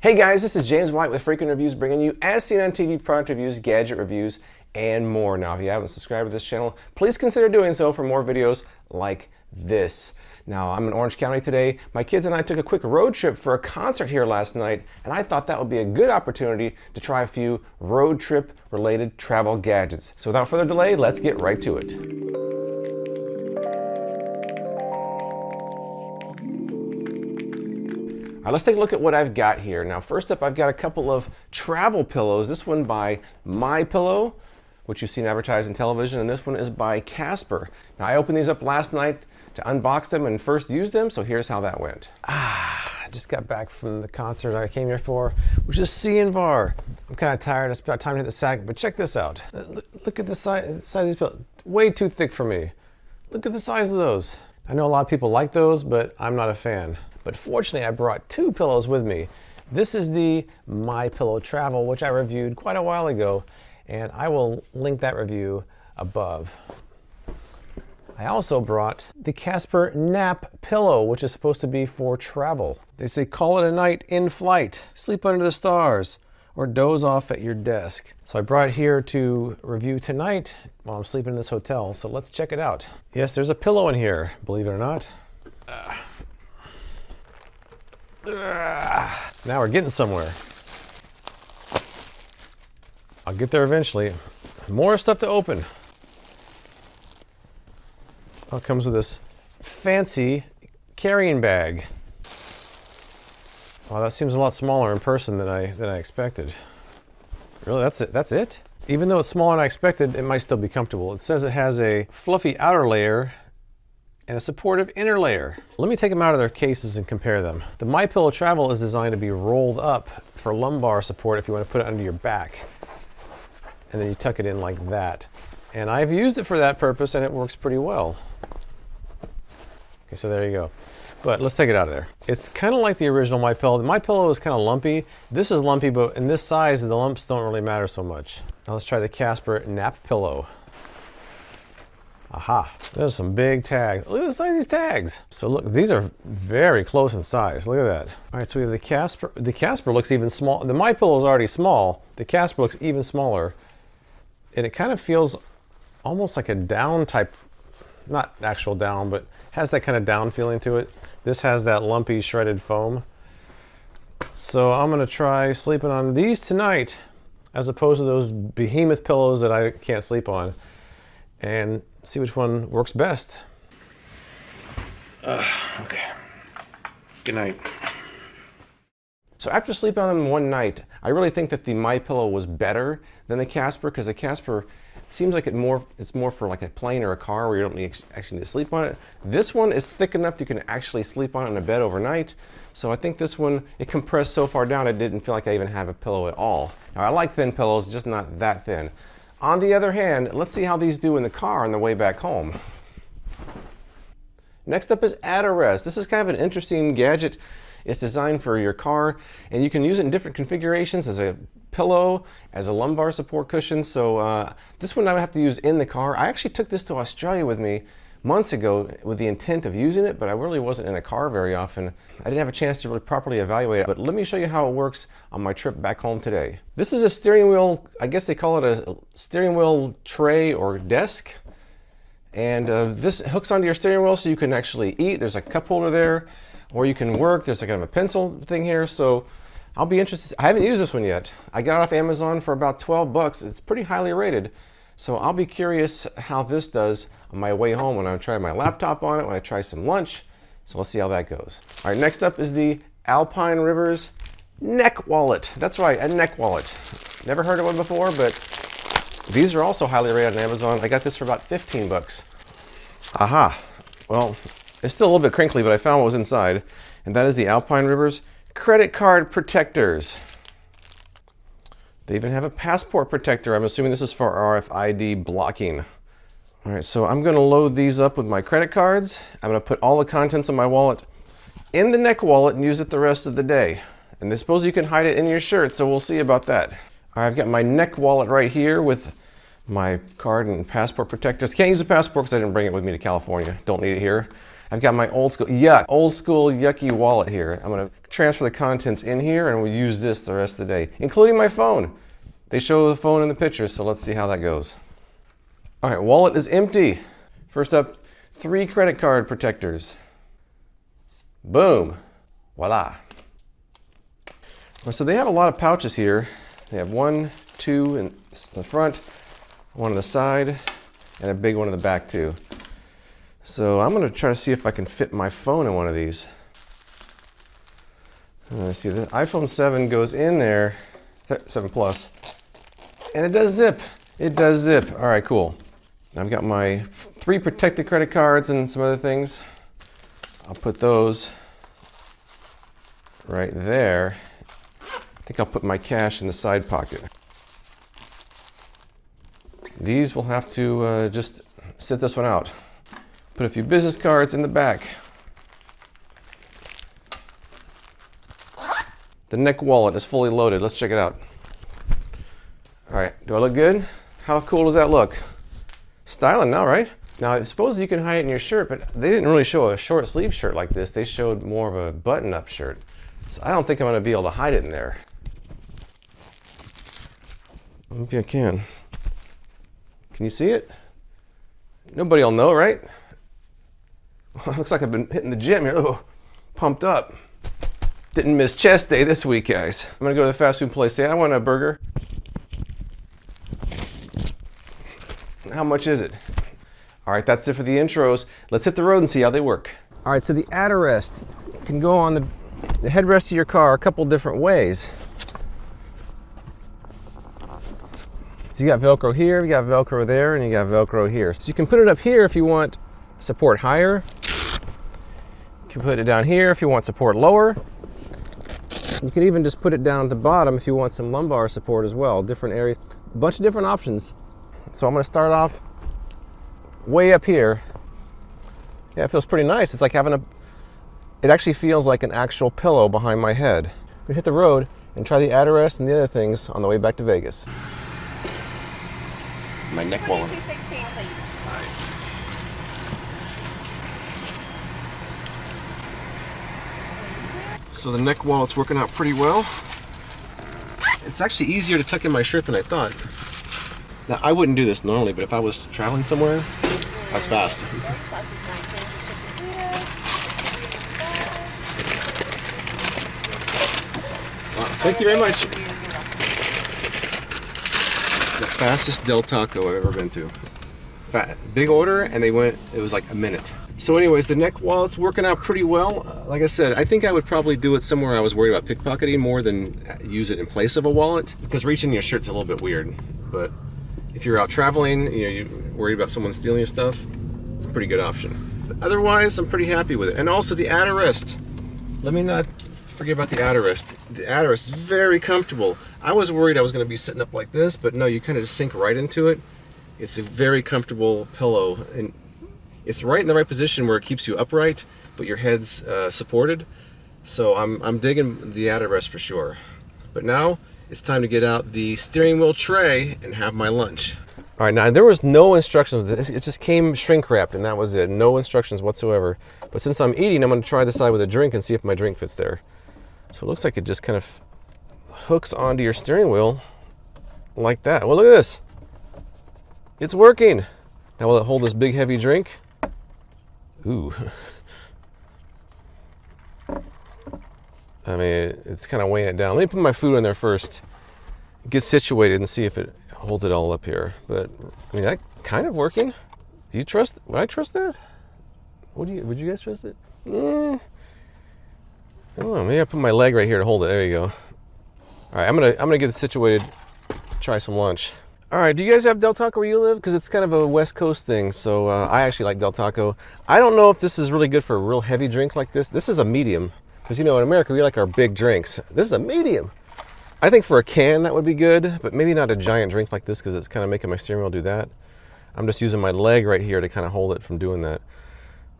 Hey guys, this is James White with Frequent Reviews, bringing you as seen on TV product reviews, gadget reviews, and more. Now, if you haven't subscribed to this channel, please consider doing so for more videos like this. Now, I'm in Orange County today. My kids and I took a quick road trip for a concert here last night, and I thought that would be a good opportunity to try a few road trip related travel gadgets. So without further delay, let's get right to it. All right, let's take a look at what I've got here. Now, first up, I've got a couple of travel pillows. This one by MyPillow, which you've seen advertised in television, and this one is by Casper. Now, I opened these up last night to unbox them and first use them, so here's how that went. I just got back from the concert I came here for, which is C&VAR. I'm kind of tired. It's about time to hit the sack, but check this out. Look at the size of these pillows. Way too thick for me. Look at the size of those. I know a lot of people like those, but I'm not a fan. But fortunately, I brought two pillows with me. This is the MyPillow Travel, which I reviewed quite a while ago, and I will link that review above. I also brought the Casper Nap Pillow, which is supposed to be for travel. They say call it a night in flight, sleep under the stars, or doze off at your desk. So I brought it here to review tonight while I'm sleeping in this hotel, so let's check it out. Yes, there's a pillow in here, believe it or not. Now we're getting somewhere. I'll get there eventually. More stuff to open. Oh, it comes with this fancy carrying bag. Wow, that seems a lot smaller in person than I expected. Really, that's it? That's it? Even though it's smaller than I expected, it might still be comfortable. It says it has a fluffy outer layer and a supportive inner layer. Let me take them out of their cases and compare them. The MyPillow Travel is designed to be rolled up for lumbar support if you want to put it under your back. And then you tuck it in like that. And I've used it for that purpose and it works pretty well. Okay, so there you go. But let's take it out of there. It's kind of like the original MyPillow. The MyPillow is kind of lumpy. This is lumpy, but in this size, the lumps don't really matter so much. Now let's try the Casper Nap Pillow. Aha, there's some big tags. Look at the size of these tags. So look, these are very close in size. Look at that. All right, so we have the Casper. The Casper looks even small. The MyPillow is already small. The Casper looks even smaller. And it kind of feels almost like a down type, not actual down, but has that kind of down feeling to it. This has that lumpy shredded foam. So I'm gonna try sleeping on these tonight as opposed to those behemoth pillows that I can't sleep on, and see which one works best. Okay, good night. So after sleeping on them one night, I really think that the MyPillow was better than the Casper, because the Casper seems like it's more for like a plane or a car where you don't actually need to sleep on it. This one is thick enough you can actually sleep on it in a bed overnight. So I think this one, it compressed so far down, it didn't feel like I even have a pillow at all. Now I like thin pillows, just not that thin. On the other hand, let's see how these do in the car on the way back home. Next up is Add-A-Rest. This is kind of an interesting gadget. It's designed for your car, and you can use it in different configurations as a pillow, as a lumbar support cushion. So this one I would have to use in the car. I actually took this to Australia with me months ago with the intent of using it, but I really wasn't in a car very often. I didn't have a chance to really properly evaluate it, but let me show you how it works on my trip back home today. This is a steering wheel, I guess they call it a steering wheel tray or desk. And this hooks onto your steering wheel so you can actually eat. There's a cup holder there, or you can work. There's a kind of a pencil thing here. So I'll be interested. I haven't used this one yet. I got it off Amazon for about 12 bucks. It's pretty highly rated. So I'll be curious how this does on my way home when I try my laptop on it, when I try some lunch. So we'll see how that goes. All right, next up is the Alpine Rivers neck wallet. That's right, a neck wallet. Never heard of one before, but these are also highly rated on Amazon. I got this for about 15 bucks. Aha, well, it's still a little bit crinkly, but I found what was inside, and that is the Alpine Rivers credit card protectors. They even have a passport protector. I'm assuming this is for RFID blocking. All right, so I'm gonna load these up with my credit cards. I'm gonna put all the contents of my wallet in the neck wallet and use it the rest of the day. And I suppose you can hide it in your shirt, so we'll see about that. All right, I've got my neck wallet right here with my card and passport protectors. Can't use a passport because I didn't bring it with me to California. Don't need it here. I've got my old school yucky wallet here. I'm gonna transfer the contents in here and we'll use this the rest of the day, including my phone. They show the phone in the picture, so let's see how that goes. All right, wallet is empty. First up, 3 credit card protectors. Boom, voila. So they have a lot of pouches here. They have 1, 2 in the front, 1 on the side, and a big one in the back too. So I'm gonna try to see if I can fit my phone in one of these. Let's see, the iPhone 7 goes in there, 7 Plus, and it does zip. It does zip. All right, cool. I've got my 3 protected credit cards and some other things. I'll put those right there. I think I'll put my cash in the side pocket. These will have to just sit this one out. Put a few business cards in the back. The neck wallet is fully loaded. Let's check it out. All right, do I look good? How cool does that look? Styling now, right? Now, I suppose you can hide it in your shirt, but they didn't really show a short sleeve shirt like this. They showed more of a button-up shirt. So I don't think I'm gonna be able to hide it in there. Maybe I can. Can you see it? Nobody will know, right? Looks like I've been hitting the gym here. Oh, pumped up. Didn't miss chest day this week, guys. I'm gonna go to the fast food place, say I want a burger. How much is it? All right, that's it for the intros. Let's hit the road and see how they work. All right, so the armrest can go on the headrest of your car a couple different ways. So you got Velcro here, you got Velcro there, and you got Velcro here. So you can put it up here if you want support higher. You can put it down here if you want support lower. You can even just put it down at the bottom if you want some lumbar support as well. Different areas, a bunch of different options. So I'm gonna start off way up here. Yeah, it feels pretty nice. It's like having it actually feels like an actual pillow behind my head. We hit the road and try the armrest and the other things on the way back to Vegas. My neck wallet. 216, please. So the neck wallet's working out pretty well. It's actually easier to tuck in my shirt than I thought. Now, I wouldn't do this normally, but if I was traveling somewhere, that's fast. Wow, thank you very much. The fastest Del Taco I've ever been to. Big order, and it was like a minute. So anyways, the neck wallet's working out pretty well. Like I said, I think I would probably do it somewhere I was worried about pickpocketing more than use it in place of a wallet, because reaching in your shirt's a little bit weird. But if you're out traveling, you're worried about someone stealing your stuff, it's a pretty good option. But otherwise, I'm pretty happy with it. And also the armrest. Let me not forget about the armrest. The armrest is very comfortable. I was worried I was going to be sitting up like this, but no, you kind of just sink right into it. It's a very comfortable pillow, and it's right in the right position where it keeps you upright, but your head's supported. So I'm digging the armrest for sure. But now it's time to get out the steering wheel tray and have my lunch. All right, now there was no instructions. It just came shrink wrapped, and that was it. No instructions whatsoever. But since I'm eating, I'm going to try this side with a drink and see if my drink fits there. So it looks like it just kind of hooks onto your steering wheel like that. Well, look at this. It's working. Now will it hold this big heavy drink? Ooh. I mean, it's kind of weighing it down. Let me put my food in there first. Get situated and see if it holds it all up here. But I mean, that's kind of working. Do you trust? Would I trust that? Would you guys trust it? I don't know. Maybe I put my leg right here to hold it. There you go. All right, I'm gonna get it situated. Try some lunch. All right, do you guys have Del Taco where you live? Because it's kind of a West Coast thing, so I actually like Del Taco. I don't know if this is really good for a real heavy drink like this. This is a medium, because in America we like our big drinks. This is a medium. I think for a can that would be good, but maybe not a giant drink like this, because it's kind of making my steering wheel do that. I'm just using my leg right here to kind of hold it from doing that.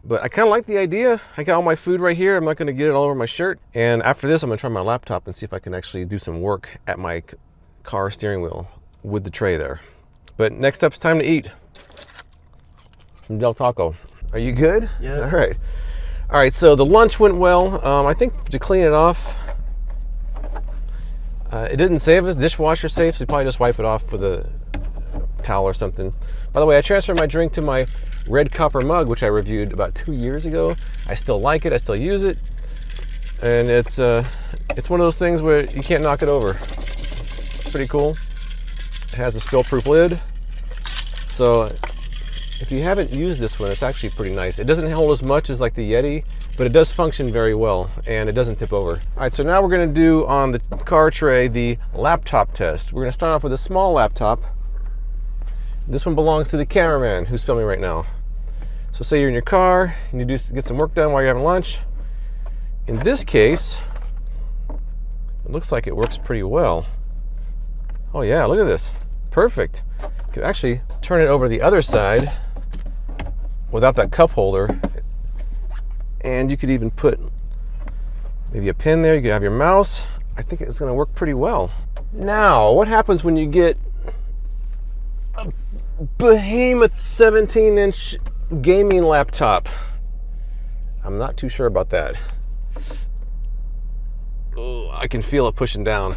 But I kind of like the idea. I got all my food right here. I'm not going to get it all over my shirt. And after this, I'm going to try my laptop and see if I can actually do some work at my car steering wheel with the tray there. But next up, it's time to eat from Del Taco. Are you good? Yeah. All right. All right, so the lunch went well. I think to clean it off, it didn't say it was dishwasher safe, so you probably just wipe it off with a towel or something. By the way, I transferred my drink to my red copper mug, which I reviewed about 2 years ago. I still like it, I still use it. And it's one of those things where you can't knock it over. It's pretty cool. It has a spill-proof lid. So if you haven't used this one, it's actually pretty nice. It doesn't hold as much as like the Yeti, but it does function very well, and it doesn't tip over. All right, so now we're gonna do on the car tray the laptop test. We're gonna start off with a small laptop. This one belongs to the cameraman who's filming right now. So say you're in your car, and you get some work done while you're having lunch. In this case, it looks like it works pretty well. Oh yeah, look at this. Perfect. You can actually turn it over the other side without that cup holder. And you could even put maybe a pin there. You could have your mouse. I think it's gonna work pretty well. Now, what happens when you get a behemoth 17-inch gaming laptop? I'm not too sure about that. Oh, I can feel it pushing down.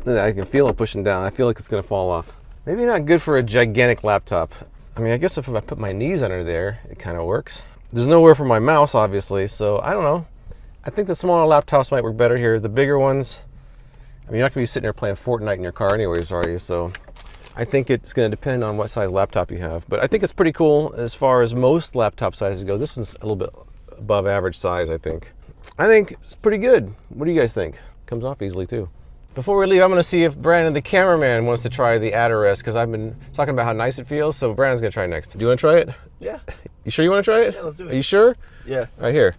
I can feel it pushing down. I feel like it's gonna fall off. Maybe not good for a gigantic laptop. I mean, I guess if I put my knees under there, it kind of works. There's nowhere for my mouse, obviously, so I don't know. I think the smaller laptops might work better here. The bigger ones, I mean, you're not gonna be sitting there playing Fortnite in your car anyways, are you? So I think it's gonna depend on what size laptop you have. But I think it's pretty cool as far as most laptop sizes go. This one's a little bit above average size, I think. I think it's pretty good. What do you guys think? Comes off easily too. Before we leave, I'm gonna see if Brandon, the cameraman, wants to try the Adderest, because I've been talking about how nice it feels, so Brandon's gonna try it next. Do you wanna try it? Yeah. You sure you wanna try it? Yeah, let's do it. Are you sure? Yeah. Right here.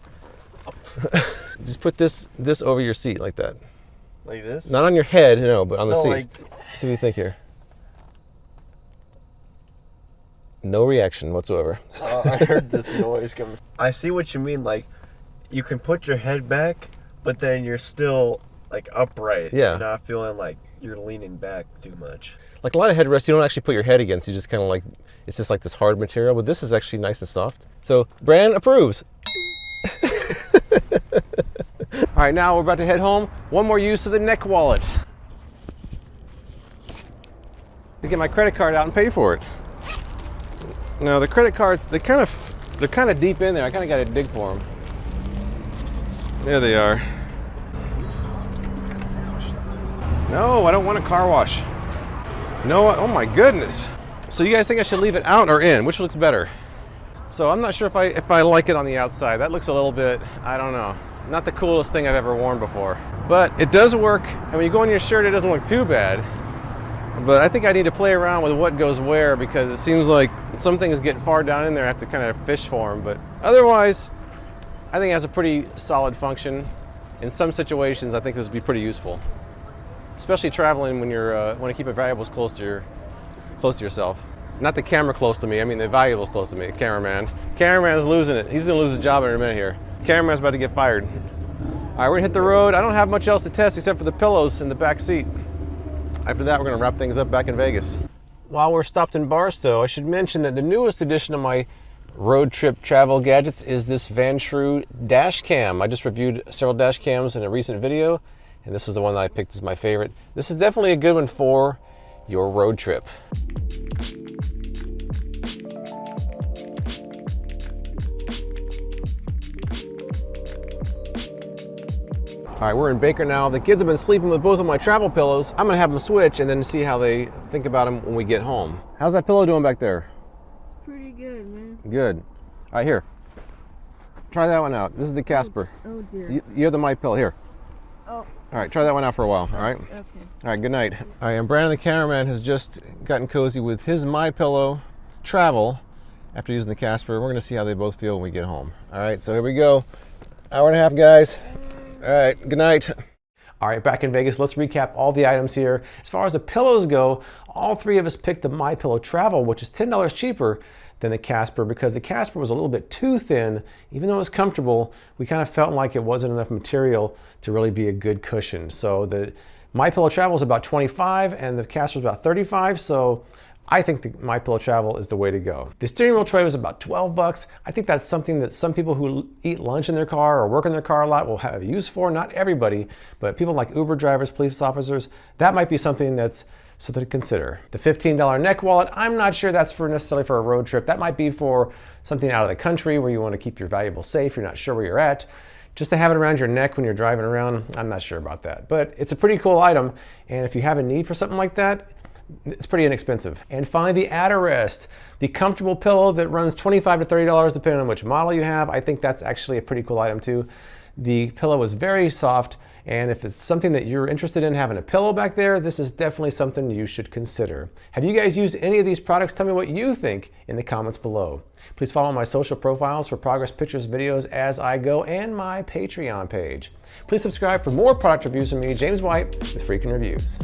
Just put this over your seat like that. Like this? Not on your head, no, but on the seat. Like... See what you think here. No reaction whatsoever. I heard this noise coming. I see what you mean, like, you can put your head back, but then you're still, like, upright. Yeah. You're not feeling like you're leaning back too much. Like a lot of headrests, you don't actually put your head against, you just kind of like, it's just like this hard material, but this is actually nice and soft. So, Brand approves. All right, now we're about to head home. One more use of the neck wallet. To get my credit card out and pay for it. Now the credit cards, they're kind of deep in there. I kind of got to dig for them. There they are. No, I don't want a car wash. No, oh my goodness. So you guys think I should leave it out or in? Which looks better? So I'm not sure if I like it on the outside. That looks a little bit, I don't know. Not the coolest thing I've ever worn before. But it does work, and when you go on your shirt, it doesn't look too bad. But I think I need to play around with what goes where, because it seems like some things get far down in there, I have to kind of fish for them. But otherwise, I think it has a pretty solid function. In some situations, I think this would be pretty useful. Especially traveling when you're want to keep your valuables close to yourself. Not the camera close to me, I mean the valuables close to me, cameraman. Cameraman's losing it. He's gonna lose his job in a minute here. Cameraman's about to get fired. All right, we're gonna hit the road. I don't have much else to test except for the pillows in the back seat. After that, we're gonna wrap things up back in Vegas. While we're stopped in Barstow, I should mention that the newest edition of my road trip travel gadgets is this Vantrue Dash Cam. I just reviewed several dash cams in a recent video, and this is the one that I picked as my favorite. This is definitely a good one for your road trip. All right, we're in Baker now. The kids have been sleeping with both of my travel pillows. I'm gonna have them switch and then see how they think about them when we get home. How's that pillow doing back there? It's pretty good, man. Good. All right, here. Try that one out. This is the Casper. Oh dear. You have the My Pillow here. Oh. All right, try that one out for a while, all right? Okay. All right, good night. All right, and Brandon the cameraman has just gotten cozy with his My Pillow travel after using the Casper. We're gonna see how they both feel when we get home. All right, so here we go. Hour and a half, guys. All right, good night. All right, back in Vegas, let's recap all the items here. As far as the pillows go, all three of us picked the My Pillow Travel, which is $10 cheaper than the Casper, because the Casper was a little bit too thin. Even though it was comfortable, we kind of felt like it wasn't enough material to really be a good cushion. So the My Pillow Travel is about $25 and the Casper is about $35. So I think the My Pillow Travel is the way to go. The steering wheel tray was about 12 bucks. I think that's something that some people who eat lunch in their car or work in their car a lot will have use for. Not everybody, but people like Uber drivers, police officers, that might be something that's something to consider. The $15 neck wallet, I'm not sure that's necessarily for a road trip. That might be for something out of the country where you want to keep your valuables safe, you're not sure where you're at. Just to have it around your neck when you're driving around, I'm not sure about that. But it's a pretty cool item, and if you have a need for something like that, it's pretty inexpensive. And finally, the At-A-Rest, the comfortable pillow that runs $25 to $30 depending on which model you have. I think that's actually a pretty cool item too. The pillow is very soft, and if it's something that you're interested in having a pillow back there, this is definitely something you should consider. Have you guys used any of these products? Tell me what you think in the comments below. Please follow my social profiles for progress pictures, videos as I go, and my Patreon page. Please subscribe for more product reviews from me, James White, with Freakin' Reviews.